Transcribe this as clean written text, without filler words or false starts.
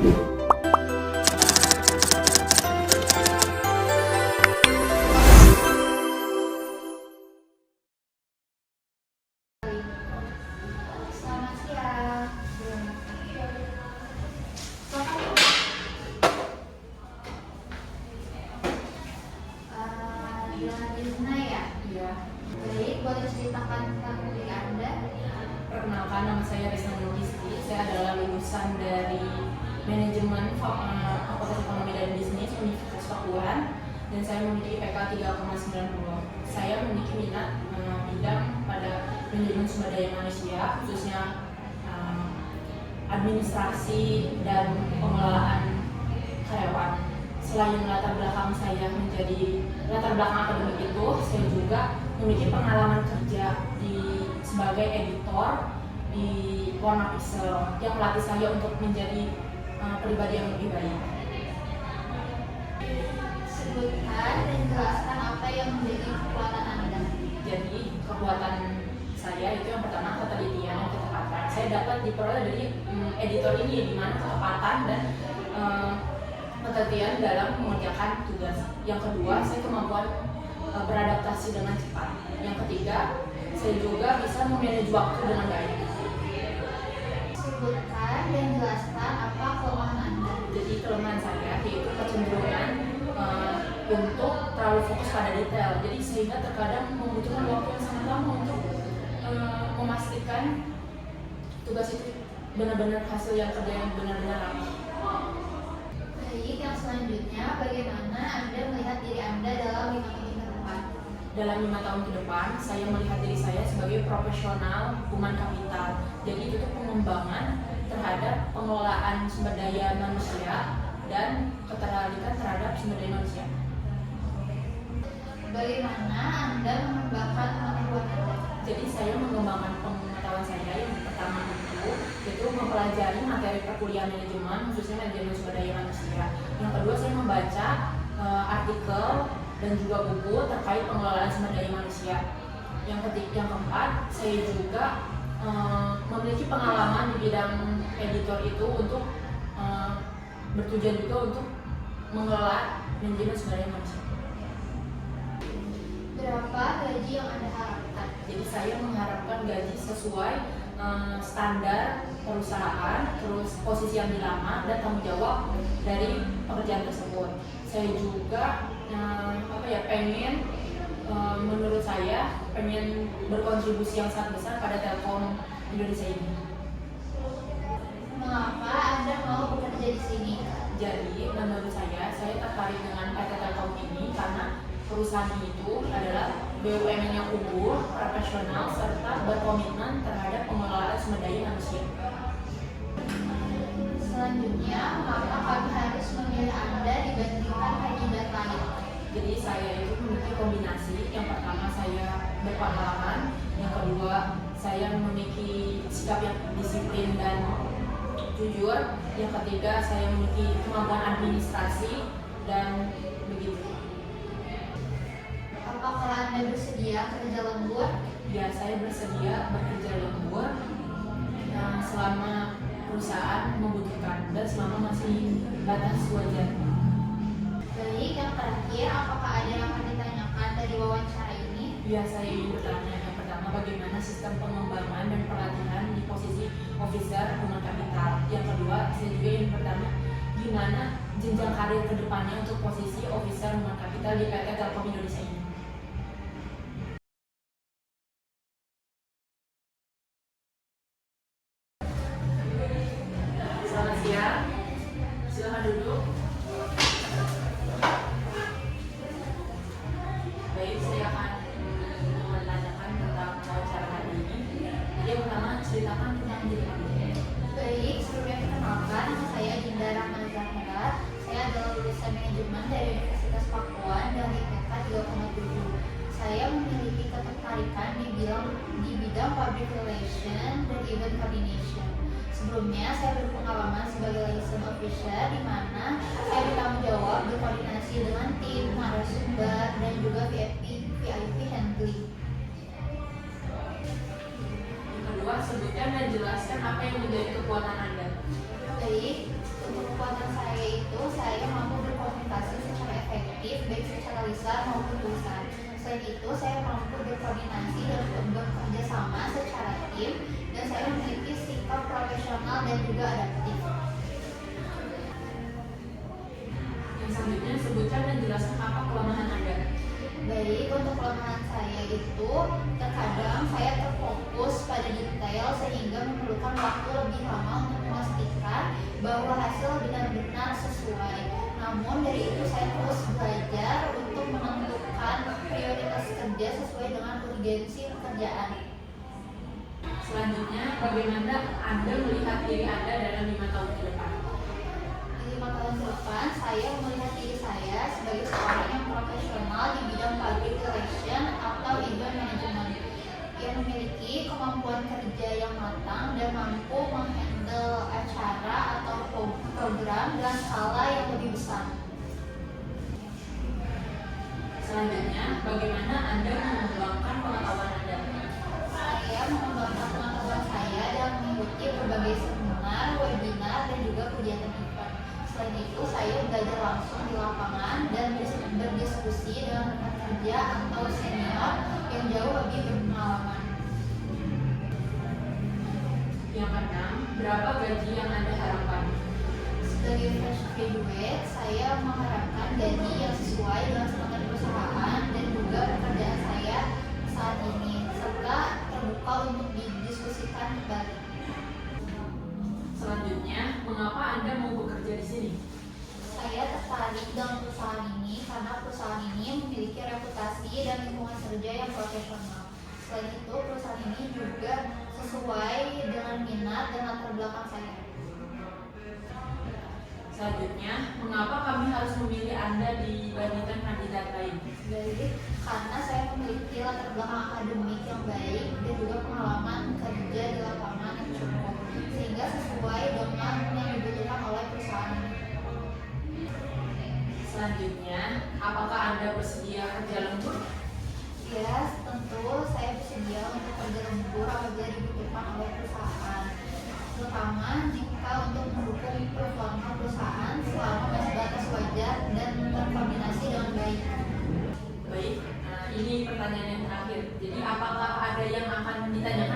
Selamat siang. Dengan Rizna ya? Iya. Baik, boleh ceritakan tentang diri Anda? Perkenalkan, nama saya Rizna Nurdisti. Saya adalah lulusan dari Manajemen Fakultas Ekonomi dan Bisnis Universitas Pakuan, dan saya memiliki IPK 3,90. Saya memiliki minat bidang pada manajemen sumber daya manusia, khususnya administrasi dan pengelolaan karyawan. Selain latar belakang saya menjadi latar belakang akademik itu, saya juga memiliki pengalaman kerja sebagai editor di Warna Pixel yang melatih saya untuk menjadi pribadi yang lebih baik. Sebutkan dan jelaskan apa yang menjadi kekuatan Anda. Jadi kekuatan saya itu yang pertama ketelitian dan ketepatan. Saya dapat diperoleh dari editor ini, di mana ketepatan dan ketelitian dalam mengerjakan tugas. Yang kedua, saya kemampuan beradaptasi dengan cepat. Yang ketiga, saya juga bisa memanage waktu dengan baik. Sebutkan dan jelaskan apa kelemahan Anda. Jadi kelemahan saya yaitu kecenderungan untuk terlalu fokus pada detail. Jadi sehingga terkadang membutuhkan waktu yang sangat lama untuk memastikan tugas itu benar-benar hasil yang kerja yang benar-benar rapi. Baik, yang selanjutnya bagaimana Anda melihat diri Anda dalam 5 tahun ke depan? Dalam 5 tahun ke depan, saya melihat diri saya sebagai profesional human capital. Jadi itu pengembangan terhadap pengelolaan sumber daya manusia dan keterlibatan terhadap sumber daya manusia. Bagaimana Anda mengembangkan pengetahuan Anda? Jadi saya mengembangkan pengetahuan saya yang pertama itu mempelajari materi perkuliahan manajemen, khususnya manajemen sumber daya manusia. Yang kedua, saya membaca artikel dan juga buku terkait pengelolaan sumber daya manusia. Yang keempat, saya juga memiliki pengalaman di bidang editor itu untuk bertujuan juga untuk mengelola manajemen sumber daya manusia. Berapa gaji yang Anda harapkan? Jadi saya mengharapkan gaji sesuai standar perusahaan, terus posisi yang dilamar dan tanggung jawab dari pekerjaan tersebut. Saya juga pengen menurut saya pengen berkontribusi yang sangat besar pada Telkom Indonesia ini. Mengapa Anda mau bekerja di sini? Jadi menurut saya tertarik dengan PT Telkom ini karena perusahaan itu adalah BUMN yang unggul, profesional, serta berkomitmen terhadap pengelolaan sumber daya manusia. Selanjutnya, mengapa kami harus memilih Anda dibandingkan kandidat lain? Jadi saya itu memiliki kombinasi. Yang pertama, saya berpengalaman. Yang kedua, saya memiliki sikap yang disiplin dan jujur. Yang ketiga, saya memiliki kemampuan administrasi dan begitu. Apakah Anda bersedia kerja lembur? Ya, saya bersedia bekerja lembur selama perusahaan membutuhkan dan selama masih batas wajar. Baik, yang terakhir, apakah ada yang akan ditanyakan dari wawancara ini? Ya, saya ingin bertanya. Yang pertama, bagaimana sistem pengembangan dan pelatihan di posisi officer human capital? Yang kedua, saya juga ingin bertanya, gimana jenjang karir ke depannya untuk posisi officer human capital di PT Telkom Indonesia ini? Selamat siang, silakan duduk. Baik, saya akan menanyakan tentang wawancara hari ini. Jadi yang pertama, ceritakan tentang diri Anda. Baik, sebelumnya perkenalkan, nama saya Dinda Rahman Zahra. Saya adalah lulusan manajemen dari Universitas Pakuan dari IPK 3,7. Saya memiliki ketertarikan di bidang public relation dan event coordination. Sebelumnya, saya berpengalaman sebagai liaison officer di mana saya bertanggung jawab berkoordinasi dengan tim, narasumber, dan juga VIP handling. Yang kedua, sebutkan dan jelaskan apa yang menjadi kekuatan Anda. Baik, untuk kekuatan saya itu saya mampu berkomunikasi secara efektif baik secara lisan maupun tulisan. Selain itu, saya mampu berkoordinasi dan bekerja sama secara tim, dan saya memiliki sikap profesional dan juga adaptif. Yang selanjutnya, sebutkan dan jelaskan apa kelemahan Anda. Baik, untuk kelemahan saya itu terkadang saya terfokus pada detail sehingga memerlukan waktu lebih lama untuk memastikan bahwa hasil benar-benar sesuai. Namun dari itu saya terus belajar untuk menentukan prioritas kerja sesuai dengan urgensi pekerjaan. Selanjutnya, bagaimana Anda melihat diri Anda dalam 5 tahun ke depan? Di 5 tahun ke depan, saya melihat diri saya sebagai seorang yang profesional di bidang public relation atau event management yang memiliki kemampuan kerja yang matang dan mampu menghandle acara atau program dan skala yang lebih besar. Selanjutnya, bagaimana Anda mengembangkan pengetahuan Anda? Saya mengembangkan pengetahuan saya dan mengikuti berbagai seminar, webinar, dan juga kegiatan event. Selain itu, saya belajar langsung di lapangan dan berdiskusi dengan rekan kerja atau senior yang jauh lebih berpengalaman. Yang keenam, berapa gaji yang Anda harapkan? Sebagai fresh graduate, saya mengharapkan gaji yang sesuai dengan standar perusahaan dan juga pekerjaan saya saat ini, serta terbuka untuk didiskusikan kembali. Selanjutnya, mengapa Anda mau bekerja di sini? Saya tertarik dengan perusahaan ini karena perusahaan ini memiliki reputasi dan lingkungan kerja yang profesional. Selain itu, perusahaan ini juga sesuai dengan minat dan latar belakang saya. Selanjutnya, mengapa kami harus memilih Anda dibandingkan kandidat lain? Baik, karena saya memiliki latar belakang akademik yang baik dan juga pengalaman kerja di lapangan yang cukup, sehingga sesuai dengan yang dibutuhkan oleh perusahaan ini. Selanjutnya, apakah Anda bersedia kerja lembur? Ya, tentu saya bersedia untuk kerja lembur apabila dibutuhkan oleh perusahaan, terutama jika untuk mendukung performa perusahaan selama masih batas wajar dan terkoordinasi dengan baik. Baik, nah ini pertanyaan yang terakhir. Jadi, apakah ada yang akan ditanyakan